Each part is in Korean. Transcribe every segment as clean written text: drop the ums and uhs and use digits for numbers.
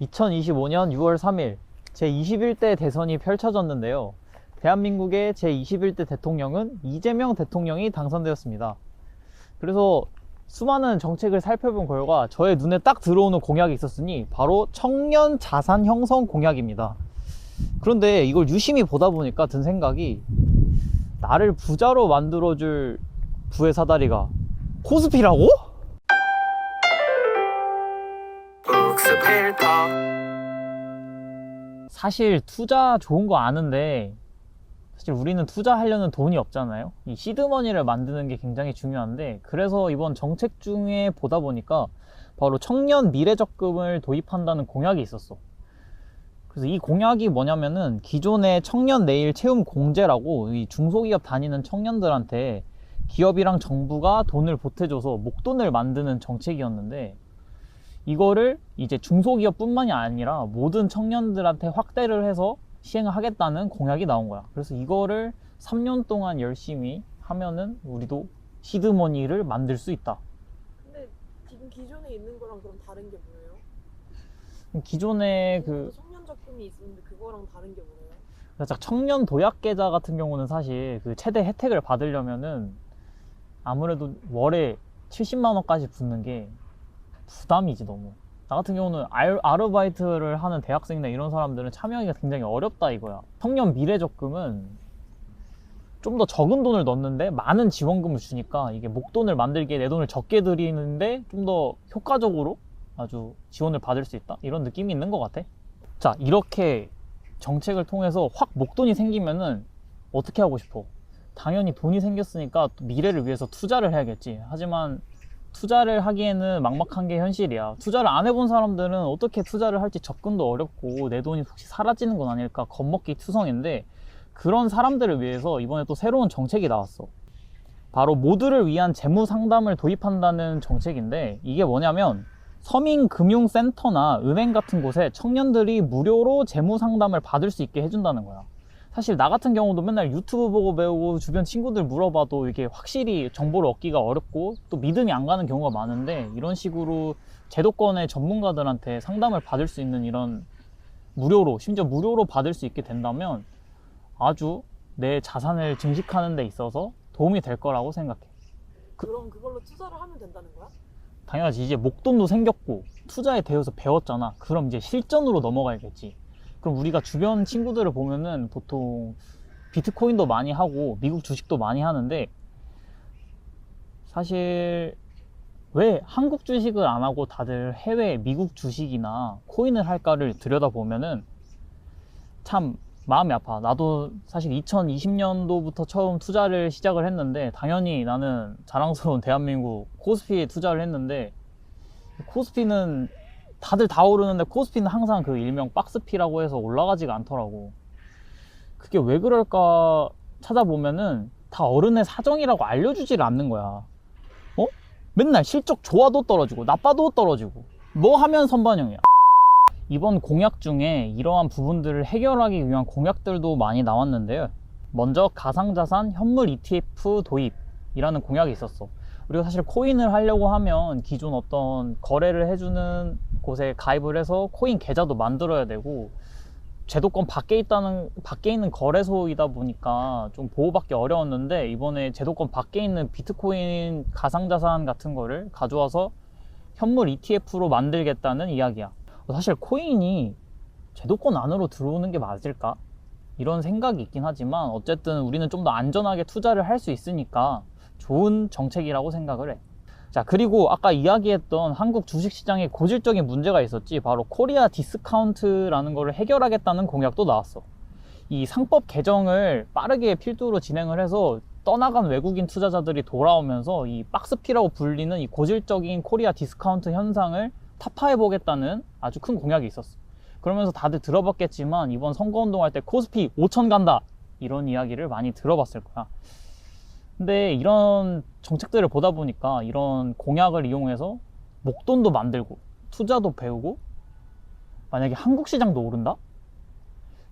2025년 6월 3일 제21대 대선이 펼쳐졌는데요. 대한민국의 제21대 대통령은 이재명 대통령이 당선되었습니다. 그래서 수많은 정책을 살펴본 결과 저의 눈에 딱 들어오는 공약이 있었으니 바로 청년 자산 형성 공약입니다. 그런데 이걸 유심히 보다 보니까 든 생각이, 나를 부자로 만들어줄 부의 사다리가 코스피라고? 사실 투자 좋은 거 아는데, 사실 우리는 투자하려는 돈이 없잖아요. 이 시드머니를 만드는 게 굉장히 중요한데, 그래서 이번 정책 중에 보다 보니까 바로 청년 미래적금을 도입한다는 공약이 있었어. 그래서 이 공약이 뭐냐면은, 기존의 청년 내일 채움 공제라고 이 중소기업 다니는 청년들한테 기업이랑 정부가 돈을 보태줘서 목돈을 만드는 정책이었는데, 이거를 이제 중소기업 뿐만이 아니라 모든 청년들한테 확대를 해서 시행을 하겠다는 공약이 나온 거야. 그래서 이거를 3년 동안 열심히 하면은 우리도 시드머니를 만들 수 있다. 근데 지금 기존에 있는 거랑 그럼 다른 게 뭐예요? 기존에 청년 적금이 있었는데 그거랑 다른 게 뭐예요? 살짝 청년 도약 계좌 같은 경우는 사실 그 최대 혜택을 받으려면은 아무래도 월에 70만 원까지 붓는 게 부담이지 너무. 나 같은 경우는 아르바이트를 하는 대학생이나 이런 사람들은 참여하기가 굉장히 어렵다 이거야. 청년 미래적금은 좀 더 적은 돈을 넣는데 많은 지원금을 주니까 이게 목돈을 만들기에 내 돈을 적게 들이는데 좀 더 효과적으로 아주 지원을 받을 수 있다, 이런 느낌이 있는 것 같아. 자, 이렇게 정책을 통해서 확 목돈이 생기면은 어떻게 하고 싶어? 당연히 돈이 생겼으니까 미래를 위해서 투자를 해야겠지. 하지만 투자를 하기에는 막막한 게 현실이야. 투자를 안 해본 사람들은 어떻게 투자를 할지 접근도 어렵고 내 돈이 혹시 사라지는 건 아닐까 겁먹기 투성인데, 그런 사람들을 위해서 이번에 또 새로운 정책이 나왔어. 바로 모두를 위한 재무 상담을 도입한다는 정책인데, 이게 뭐냐면 서민금융센터나 은행 같은 곳에 청년들이 무료로 재무 상담을 받을 수 있게 해준다는 거야. 사실 나 같은 경우도 맨날 유튜브 보고 배우고 주변 친구들 물어봐도 이게 확실히 정보를 얻기가 어렵고 또 믿음이 안 가는 경우가 많은데, 이런 식으로 제도권의 전문가들한테 상담을 받을 수 있는 이런 무료로, 심지어 무료로 받을 수 있게 된다면 아주 내 자산을 증식하는 데 있어서 도움이 될 거라고 생각해. 그럼 그걸로 투자를 하면 된다는 거야? 당연하지. 이제 목돈도 생겼고 투자에 대해서 배웠잖아. 그럼 이제 실전으로 넘어가야겠지. 그럼 우리가 주변 친구들을 보면은 보통 비트코인도 많이 하고 미국 주식도 많이 하는데, 사실 왜 한국 주식을 안 하고 다들 해외 미국 주식이나 코인을 할까를 들여다보면은 참 마음이 아파. 나도 사실 2020년도부터 처음 투자를 시작을 했는데, 당연히 나는 자랑스러운 대한민국 코스피에 투자를 했는데, 코스피는 다들 다 오르는데 코스피는 항상 그 일명 박스피라고 해서 올라가지가 않더라고. 그게 왜 그럴까 찾아보면은 다 어른의 사정이라고 알려주질 않는 거야. 어? 맨날 실적 좋아도 떨어지고 나빠도 떨어지고 뭐 하면 선반영이야. 이번 공약 중에 이러한 부분들을 해결하기 위한 공약들도 많이 나왔는데요. 먼저 가상자산 현물 ETF 도입이라는 공약이 있었어. 우리가 사실 코인을 하려고 하면 기존 어떤 거래를 해주는 곳에 가입을 해서 코인 계좌도 만들어야 되고, 제도권 밖에 있는 거래소이다 보니까 좀 보호받기 어려웠는데, 이번에 제도권 밖에 있는 비트코인 가상자산 같은 거를 가져와서 현물 ETF로 만들겠다는 이야기야. 사실 코인이 제도권 안으로 들어오는 게 맞을까? 이런 생각이 있긴 하지만 어쨌든 우리는 좀 더 안전하게 투자를 할 수 있으니까 좋은 정책이라고 생각을 해. 자, 그리고 아까 이야기했던 한국 주식시장에 고질적인 문제가 있었지. 바로 코리아 디스카운트라는 거를 해결하겠다는 공약도 나왔어. 이 상법 개정을 빠르게 필두로 진행을 해서 떠나간 외국인 투자자들이 돌아오면서 이 박스피라고 불리는 이 고질적인 코리아 디스카운트 현상을 타파해보겠다는 아주 큰 공약이 있었어. 그러면서 다들 들어봤겠지만 이번 선거운동할 때 코스피 5천 간다, 이런 이야기를 많이 들어봤을 거야. 근데 이런 정책들을 보다 보니까 이런 공약을 이용해서 목돈도 만들고 투자도 배우고, 만약에 한국 시장도 오른다?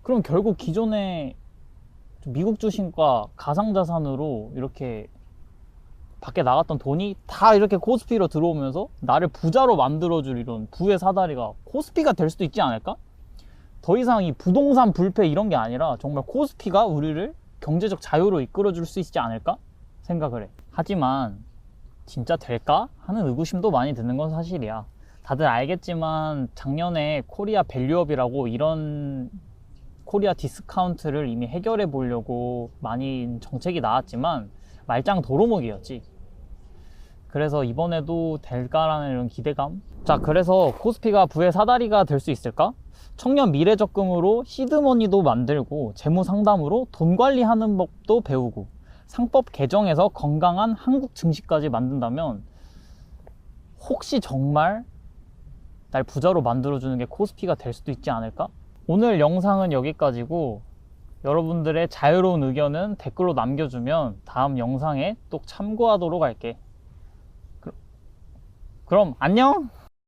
그럼 결국 기존의 미국 주식과 가상자산으로 이렇게 밖에 나갔던 돈이 다 이렇게 코스피로 들어오면서 나를 부자로 만들어줄 이런 부의 사다리가 코스피가 될 수도 있지 않을까? 더 이상 이 부동산 불패 이런 게 아니라 정말 코스피가 우리를 경제적 자유로 이끌어줄 수 있지 않을까 생각을 해. 하지만 진짜 될까 하는 의구심도 많이 드는 건 사실이야. 다들 알겠지만 작년에 코리아 밸류업이라고 이런 코리아 디스카운트를 이미 해결해 보려고 많이 정책이 나왔지만 말짱 도루묵이었지. 그래서 이번에도 될까라는 이런 기대감. 자, 그래서 코스피가 부의 사다리가 될 수 있을까? 청년 미래 적금으로 시드머니도 만들고 재무 상담으로 돈 관리하는 법도 배우고 상법 개정에서 건강한 한국 증시까지 만든다면 혹시 정말 날 부자로 만들어주는 게 코스피가 될 수도 있지 않을까? 오늘 영상은 여기까지고 여러분들의 자유로운 의견은 댓글로 남겨주면 다음 영상에 또 참고하도록 할게. 그럼 안녕!